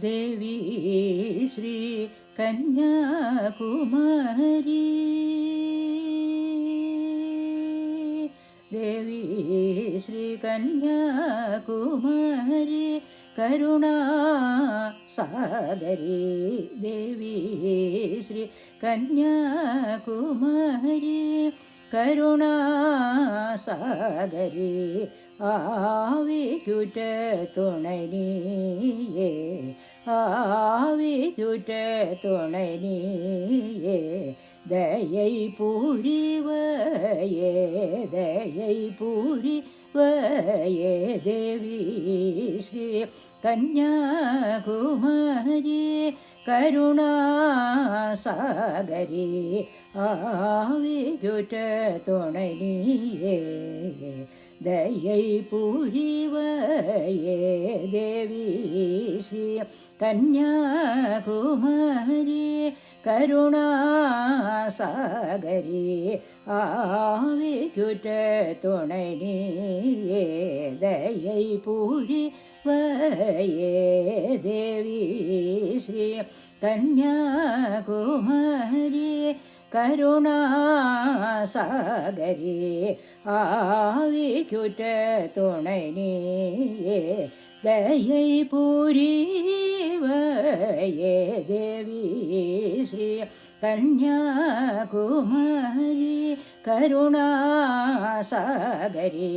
தேவி ஸ்ரீ கன்யாகுமரி தேவி ஸ்ரீ கன்யாகுமரி கருணா சாகரி தேவி ஸ்ரீ கன்யாகுமரி கருணா சாகரி ஆவிக்குற்ற துணை நீயே ஆவிக்குற்ற துணை நீயே தயை புரிவையே தயை புரிவையே தேவி ஸ்ரீ கன்யாகுமரி கருணா சாகரி ஆவிக்குற்ற துணை நீயே தயை புரிவையே தேவி ஸ்ரீ கன்யாகுமரி கருணா சாகரி ஆவிக்குற்ற துணை நீயே தயை புரிவையே தேவி ஸ்ரீ கன்யாகுமரி கருணா சாகரி ஆவிக்குற்ற துணை நீயே தயை புரிவையே தேவி ஸ்ரீ கன்யாகுமரி கருணா சாகரி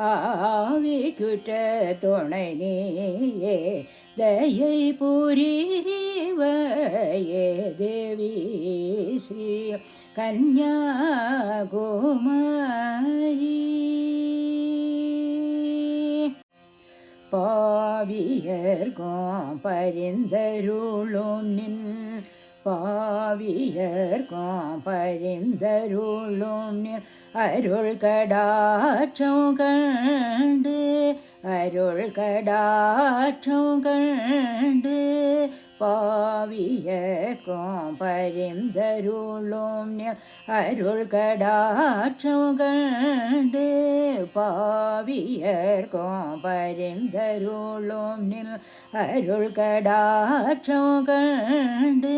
ஆவிக்குற்ற துணை நீயே தயை புரிவையே தேவி ஸ்ரீ கன்யாகுமரி பாவியர்கோம் பரிந்தருளும் நின் பாவியர்கோம் பரிந்தருளும் நின் அருள் கடாற்றம் கண்டு அருள் கடாற்றம் கண்டு பாவியர்கோம் பரிந்தருளும் நின் அருள் கடாற்றம் கண்டு பாவியர்கோம் பரிந்தருளும் நின் அருள் கடாற்றம் கண்டு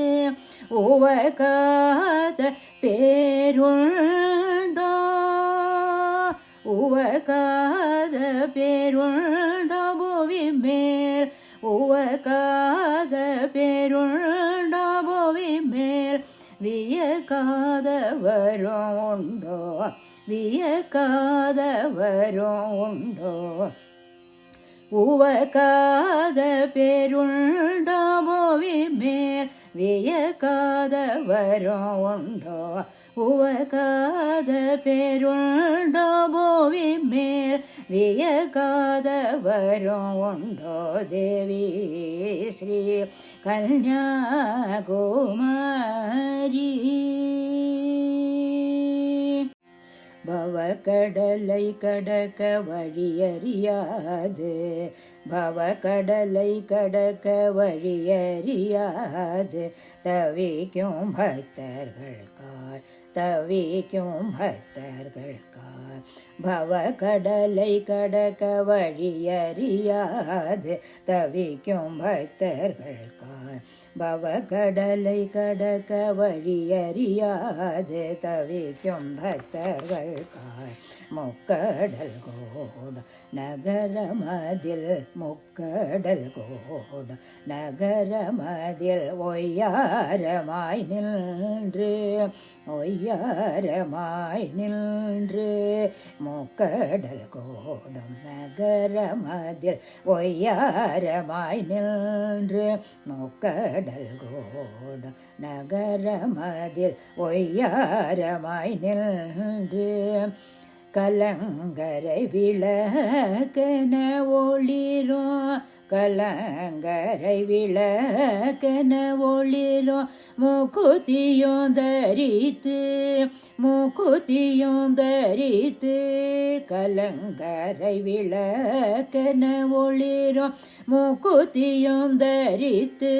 உவகாத பேருண்டோ உவகாத பேருண்டோ புவி மேல் உவகாத பேருண்டோ புவி மேல் வியக்காதவரும் உண்டோ வியக்காதவரும் உண்டோ உவக்காத பேருண்டோ புவி மேல் வியக்காதவரும் உண்டோ உவக்காத பேருண்டோ புவி மேல் வியக்காதவரும் உண்டோ தேவி ஸ்ரீ கன்யாகுமரி பவக்கடலை கடக்க வழியறியாது பவக்கடலை கடக்க வழியறியாது தவிக்கும் பக்தர்கள்காய் தவிக்கும் பக்தர்கள்காய் பவக்கடலை கடக்க வழியறியாது தவிக்கும் பக்தர்கள்காய் பவக்கடலை கடக்க வழியறியாது தவிக்கும் பக்தர்கள்காய் முக்கடல் கோட நகரமதில் முக்கடல் கோட நகரமதில் ஒய்யாரமாய் நின்று ஒய்யாரமாய் நின்று முக்கடல் கோடும் நகரமதில் ஒய்யாரமாய் நின்று முக்கடல் கோடும் நகரமதில் ஒய்யாரமாய் நின்று கலங்கரை விளக்கென ஒளிரும் கலங்கரை விளக்கென ஒளிரும் மூக்குத்தியும் தரித்து மூக்குத்தியும் தரித்து கலங்கரை விளக்கென ஒளிரும் மூக்குத்தியும் தரித்து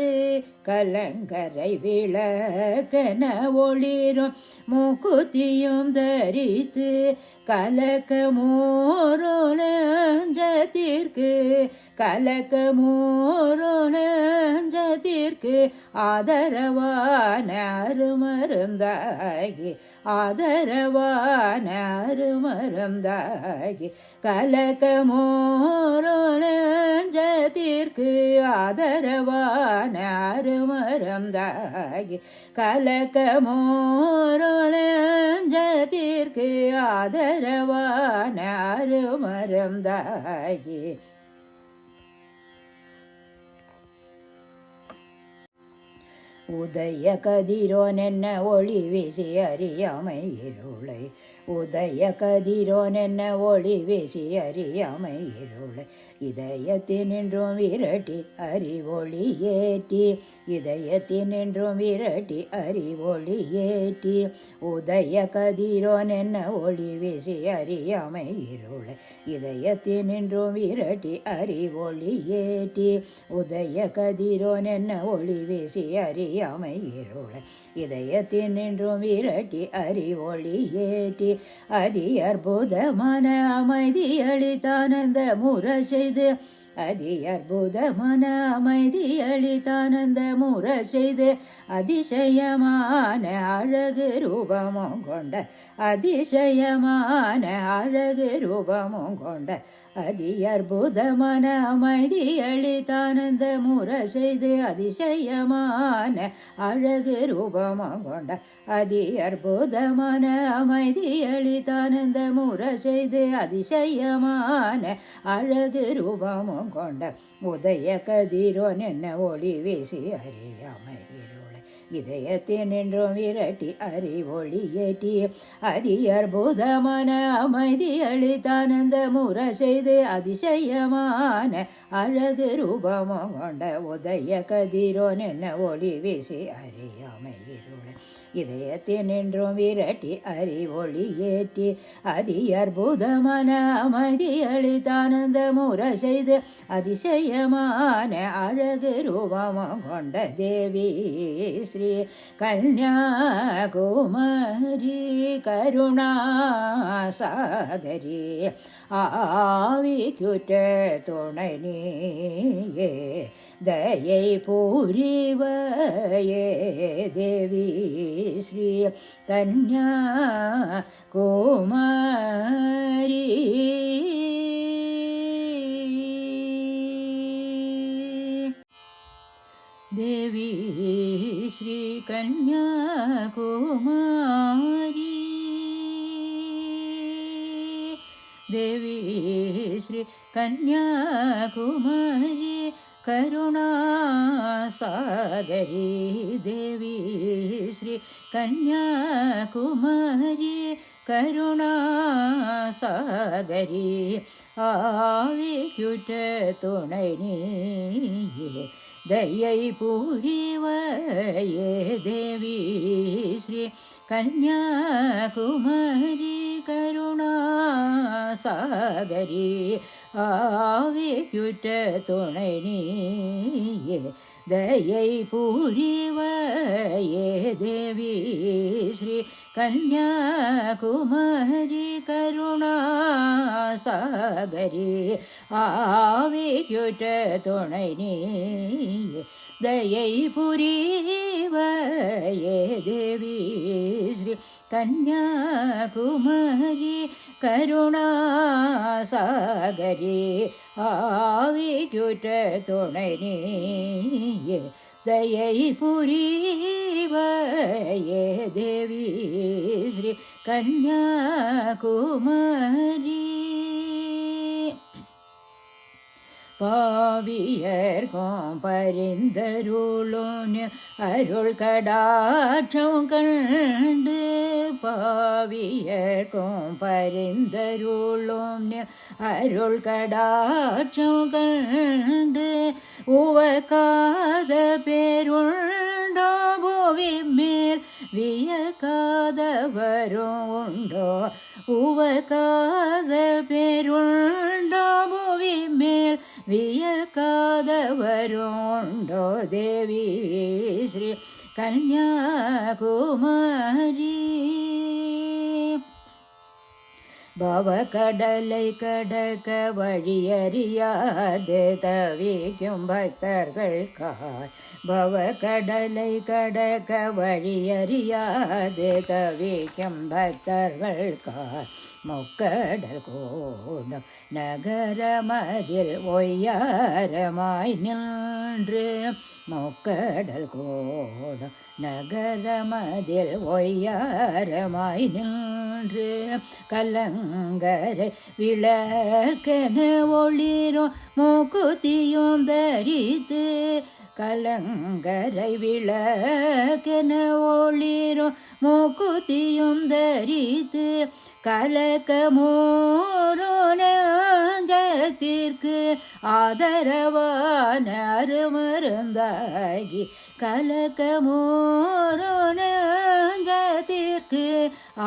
கலங்கரை விளக்கென ஒளிரும் மூக்குத்தியும் தரித்து கலக்கமோரோலஞ்சத்திற்கு கலக்கமோரோலஞ்சத்திற்கு நெஞ்சத்திற்கு ஆதரவான அருமருந்தாகி ஆதரவான அருமருந்தாகி கலக்கமோரோ நெஞ்சத்திற்கு ஆதரவான அருமருந்தாகி கலக்கமோரோ நெஞ்சத்திற்கு ஆதரவான அருமருந்தாகி உதய கதிரோனென்ன ஒளி வீசி அறியாமை இருளை உதய கதிரோனென்ன ஒளி வீசி அறியாமை இருளை இதயத்தினின்றும் விரட்டி அறிவொளி ஏற்றி இதயத்தினின்றும் விரட்டி அறிவொளி ஏற்றி உதய கதிரோனென்ன ஒளி வீசி அறியாமை இருளை இதயத்தினின்றும் விரட்டி அறிவொளி ஏற்றி உதய கதிரோனென்ன ஒளி வீசி அறியாமை இருளை இதயத்தினின்றும் விரட்டி அறிவொளி ஏற்றி அதி அற்புதமான அமைதி அளித்தானந்த முற செய்து அதி அற்புதமான அமைதி அளித்தானந்த முற செய்து அதிசயமான அழகு ரூபமும் கொண்ட அதிசயமான அழகு ரூபமும் கொண்ட அதி அற்புதமான அமைதி அளித்தானந்த முற செய்து அதிசயமான அழகு ரூபமும் கொண்ட அதி அற்புதமான அமைதி அளித்தானந்த முற செய்து அதிசயமான அழகு ரூபமும் கொண்ட உதய கதிரோன் என்ன ஒளி வீசி அறியாமை இருளை இதயத்தினின்றும் விரட்டி அறிவொளி ஏற்றி அதி அற்புதமான அமைதி அளித்தானந்த முற செய்து அதிசயமான அழகு ரூபமும் கொண்ட உதய கதிரோன் என்ன ஒளி வீசி அறியாமை இருளை இதயத்தினின்றும் விரட்டி அறிவொளி ஏற்றி அதி அற்புதமான அமைதி அளித்தானந்த முற செய்து அதிசயமான அழகு ரூபமும் கொண்ட தேவி ஸ்ரீ கன்யாகுமரி கருணாசாகரி ஆவிக்குற்ற துணை நீயே தயை பூரிவையே தேவி ஸ்ரீ கன்யா குமாரி தேவி ஸ்ரீ கன்யா குமாரி தேவி ஸ்ரீ கன்யா குமாரி கருணாசாகரி தேவி ஸ்ரீ கன்யாகுமரி கருணாசாகரி ஆவிக்குற்ற துணை நீயே தயை பூரிவையே தேவி ஸ்ரீ கன்யாகுமரி கருணாசாகரி ஆவிக்குற்ற துணை நீயே தயை பூரிவையே தேவி ஸ்ரீ கன்யாகுமரி கருணாசாகரி ஆவிக்குற்ற துணை நீயே தயை புரிவையே தேவி ஸ்ரீ கன்யாகுமரி கருணாசாகரி ஆவிக்குற்ற துணை நீயே தயை புரிவையே தேவி ஸ்ரீ கன்யாகுமரி பாவியர்கோம் பரிந்தருளும் அருள் கடாட்சம் கண்டு பாவியர்கோம் பரிந்தருளும் அருள் கடாட்சம் கண்டு உவக்காத பேருண்டோ பூவி மேல் வியக்காதவரும் உண்டோ உவக்காத பேருண்டோ பூவி மேல் வியக்காதவரும் உண்டோ தேவி ஸ்ரீ கன்யாகுமரி பவ கடலை கடக்க வழியறியாது தவிக்கும் பக்தர்களுக்காய் பவ கடலை கடக்க வழியறியாது தவிக்கும் பக்தர்களுக்காய் முக்கடல் கோடம் நகரமதில் ஒய்யாரமாய் நின்று முக்கடல் கோடம் நகரமதில் ஒய்யாரமாய் நின்று கலங்கரை விளக்கென ஒளிரும் மூக்குத்தியும் தரித்து கலங்கரை விளக்கென ஒளிரும் மூக்குத்தியும் தரித்து கலக்கமோரோனஞ்சத்திற்கு ஆதரவான அருமருந்தாகி கலக்கமோரோனஞ்சத்திற்கு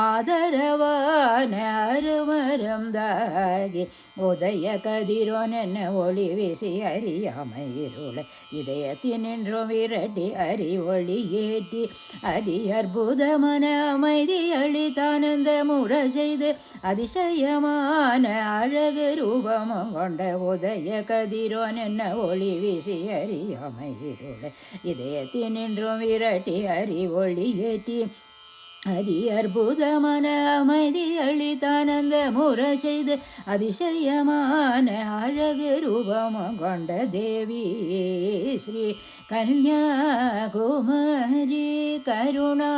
ஆதரவான அருமருந்தாகி உதய கதிரோன் என்ன ஒளி வீசி அறியாமை இருளை இதயத்தினின்றும் விரட்டி அறி ஒளி ஏற்றி அதி அற்புதமான அமைதி அளித்தானந்த முற செய்து அதிசயமான அழகு ரூபமும் கொண்ட உதய கதிரோன் என்ன ஒளி வீசி அறியாமை இருளை இதயத்தினின்றும் விரட்டி அறி ஒளி ஏற்றி அதி அற்புதமான அமைதி அளித்தானந்த முற செய்து அதிசயமான அழகு ரூபமும் கொண்ட தேவி ஸ்ரீ கன்யாகுமரி கருணா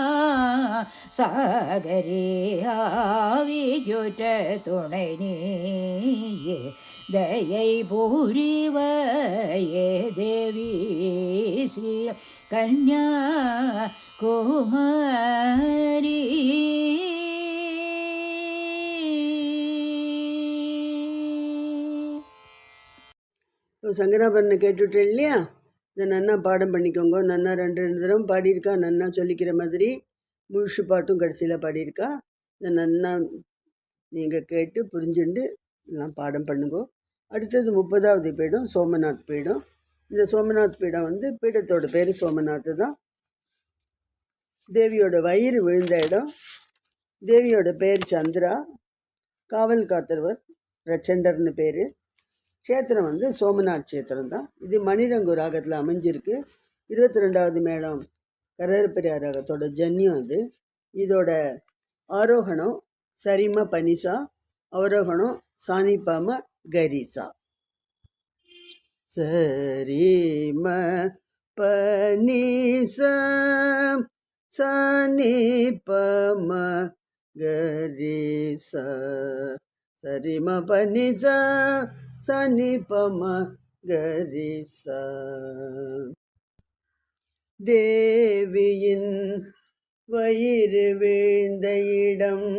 சாகரே ஆவியுற்ற துணை நீயே தயை பூரிவயே தேவி ஸ்ரீ கன்யா குமாரி. இப்போ சங்கராபரணை கேட்டுவிட்டேன் இல்லையா? இதை நன்னா பாடம் பண்ணிக்கோங்க. நன்னா ரெண்டு தடவை பாடியிருக்கா, நன்னா சொல்லிக்கிற மாதிரி முழுசு பாட்டும் கடைசியில் பாடியிருக்கா. இதை நன்னா நீங்கள் கேட்டு புரிஞ்சுண்டு எல்லாம் பாடம் பண்ணுங்க. அடுத்தது 30வது பீடம் சோமநாத் பீடம். இந்த சோமநாத் பீடம் வந்து பீடத்தோட பேர் சோமநாத் தான். தேவியோட வயிறு விழுந்த இடம். தேவியோட பேர் சந்திரா. காவல் காத்தவர் பிரச்சண்டர்னு பேர். க்ஷேத்திரம் வந்து சோமநாத் க்ஷேத்திரம் தான். இது மணிரங்கு ராகத்தில் அமைஞ்சிருக்கு. 22வது மேளம் கரகரப்பிரியா ராகத்தோட ஜன்யம் அது. இதோட ஆரோகணம் சரிம பனிசா, அவரோகணம் சானிப்பாம கரிசா. சரிம பனிசா சானிப்பம கரிசா. சரிம பனிசா சானிப்பம கரிசா. தேவியின் வயிறு வீழ்ந்த இடம்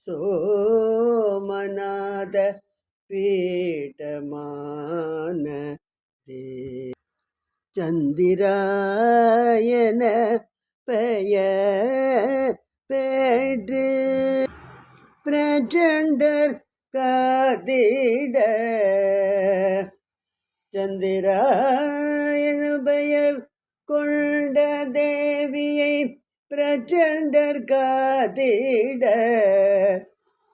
சோமநாத பீட்டமான சந்திராயன பெயர் பெற்று பிரச்சண்டர் காத்திட. சந்திராயன பெயர் கொண்ட தேவியை பிரச்சண்டர் காத்திட.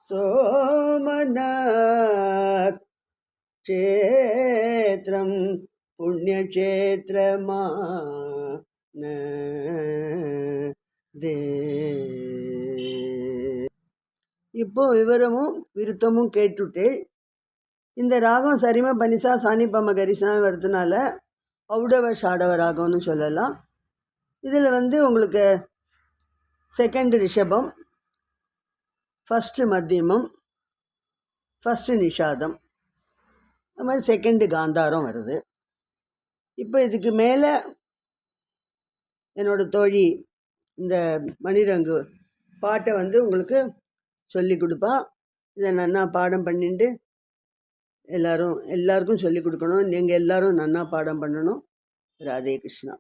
சோமநாத் க்ஷேத்திரம் புண்ணியக்ஷேத்திரமான இப்போ விவரமும் விருத்தமும் கேட்டுட்டு, இந்த ராகம் சரிம பனிசா சானிப்பம கரிசா வரதுனால ஔடவ ஷாடவ ராகம்னு சொல்லலாம். இதில் வந்து உங்களுக்கு செகண்ட் ரிஷபம், ஃபஸ்ட்டு மத்தியமம், ஃபஸ்ட்டு நிஷாதம், அது மாதிரி செகண்டு காந்தாரம் வருது. இப்போ இதுக்கு மேலே என்னோடய தோழி இந்த மணிரங்கு பாட்டை வந்து உங்களுக்கு சொல்லி கொடுப்பா. இதை நன்னா பாடம் பண்ணிட்டு எல்லாருக்கும் சொல்லி கொடுக்கணும். நீங்கள் எல்லோரும் நன்னா பாடம் பண்ணணும். ராதே கிருஷ்ணா.